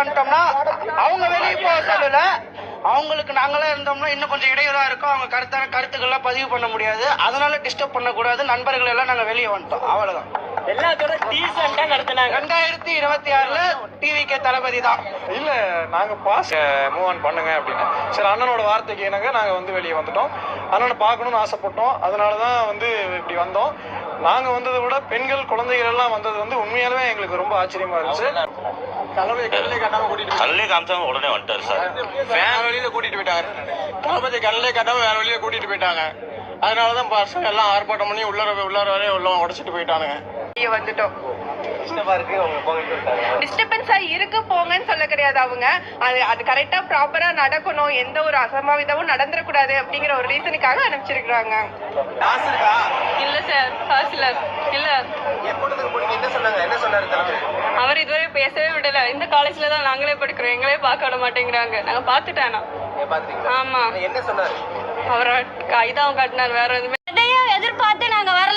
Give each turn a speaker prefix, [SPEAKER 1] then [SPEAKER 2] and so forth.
[SPEAKER 1] வந்துட்டோம்னா அவங்க வெளியே போக சொல்லல, அவங்களுக்கு நாங்களே இருந்தோம்னா இன்னும் கொஞ்சம் இடையூறா இருக்கும், அவங்க கருத்துக்கள்லாம் பதிவு பண்ண முடியாது, அதனால டிஸ்டர்ப் பண்ணக்கூடாது, நண்பர்கள் எல்லாம் நாங்க வெளியே வந்துட்டோம், அவ்வளவுதான்.
[SPEAKER 2] எல்லாத்தோட டீசெண்டா நடத்தினாங்க.
[SPEAKER 1] 2026ல டிவிகே தளபதி தான்.
[SPEAKER 3] இல்ல நாங்க பாஸ் மூவ் ஆன் பண்ணுங்க அப்படின்னு சரி அண்ணனோட வார்த்தைக்கு என்னங்க நாங்க வந்து வெளியே வந்துட்டோம். அண்ணனை பார்க்கணும்னு ஆசைப்பட்டோம், அதனாலதான் வந்து இப்படி வந்தோம். நாங்க வந்ததை விட பெண்கள் குழந்தைகள் எல்லாம் வந்தது வந்து உண்மையாலுமே எங்களுக்கு ரொம்ப ஆச்சரியமா இருந்துச்சு. தளபதி கல்லே காட்டாம
[SPEAKER 4] கல்லே காமிச்சாம உடனே வந்துட்டாரு சார்.
[SPEAKER 3] வேற வழியில கூட்டிட்டு போயிட்டாங்க. தளபதி கல்லே காட்டாம வேற வழியில கூட்டிட்டு போயிட்டாங்க. அதனாலதான் பசங்க எல்லாம் ஆர்ப்பாட்டம் பண்ணி உள்ளார வரைய உள்ள உடைச்சிட்டு போயிட்டானுங்க.
[SPEAKER 5] வந்துட்டோம். டிஸ்டர்பன்ஸா இருக்கு போங்கன்னு சொல்ல கிடையாது. அவங்க அது கரெக்டா ப்ராப்பரா நடக்கணும், எந்த ஒரு அசம்பாவிதமும் நடந்துடக்கூடாது அப்படிங்கிற ஒரு ரீசனுக்காக அனுப்பிச்சிருக்காங்க.
[SPEAKER 6] இல்ல சார், காசுல இல்ல. அவர் இதுவரை பேசவே விடல. இந்த காலேஜ்ல தான் நாங்களே படிக்கிறோம், எங்களே பார்க்க விட மாட்டேங்கிறாங்க. நாங்க பாத்துட்டானா. ஆமா,
[SPEAKER 2] என்ன சொன்னாரு?
[SPEAKER 6] அவரை கைதான் காட்டினார், வேற எதுவுமே
[SPEAKER 7] எதிர்பார்த்து நாங்க வர